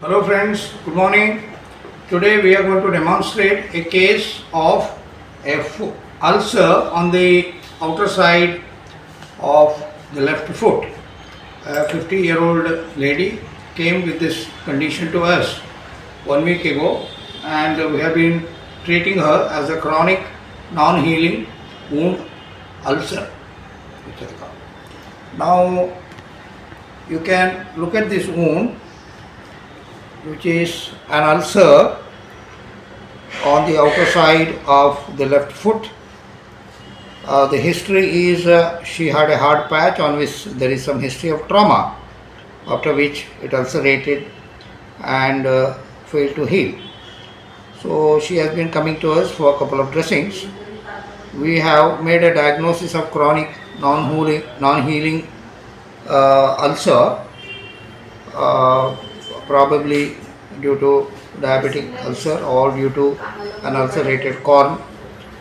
Hello friends, good morning. Today we are going to demonstrate a case of a ulcer on the outer side of the left foot. A 50-year-old lady came with this condition to us 1 week ago, and we have been treating her as a chronic non-healing wound ulcer. Now you can look at this wound, which is an ulcer on the outer side of the left foot. The history is she had a hard patch on which there is some history of trauma, after which it ulcerated and failed to heal. So she has been coming to us for a couple of dressings. We have made a diagnosis of chronic non-healing ulcer, probably due to diabetic ulcer or due to an ulcerated corn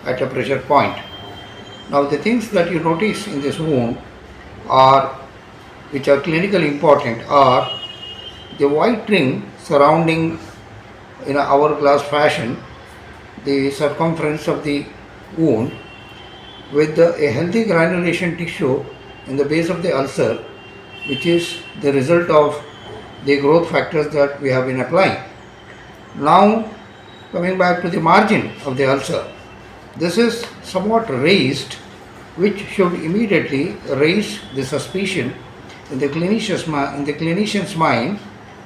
at a pressure point. Now the things that you notice in this wound which are clinically important, are the white ring surrounding in an hourglass fashion the circumference of the wound, with a healthy granulation tissue in the base of the ulcer, which is the result of the growth factors that we have been applying. Now coming back to the margin of the ulcer, this is somewhat raised, which should immediately raise the suspicion in the clinician's mind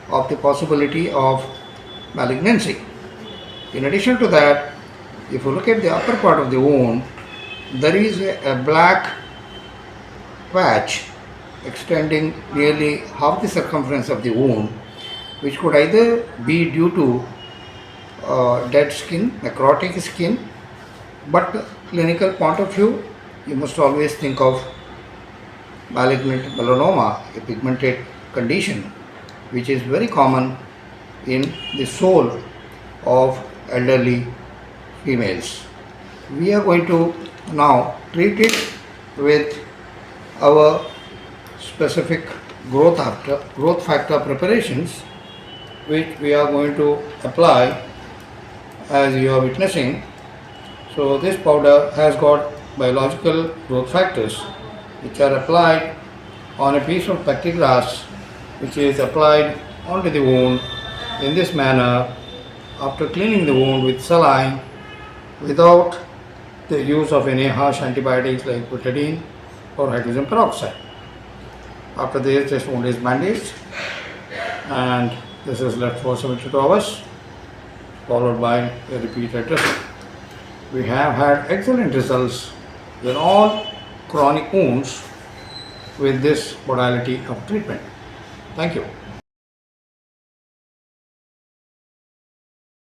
of the possibility of malignancy. In addition to that, if you look at the upper part of the wound, there is a black patch extending nearly half the circumference of the wound, which could either be due to dead skin, necrotic skin, but clinical point of view, you must always think of malignant melanoma, a pigmented condition which is very common in the sole of elderly females. We are going to now treat it with our specific growth factor preparations, which we are going to apply as you are witnessing. So this powder has got biological growth factors which are applied on a piece of plexiglass, which is applied onto the wound in this manner after cleaning the wound with saline without the use of any harsh antibiotics like betadine or hydrogen peroxide. After this wound is bandaged and this is left for 72 hours, followed by a repeated dressing. We have had excellent results in all chronic wounds with this modality of treatment. Thank you.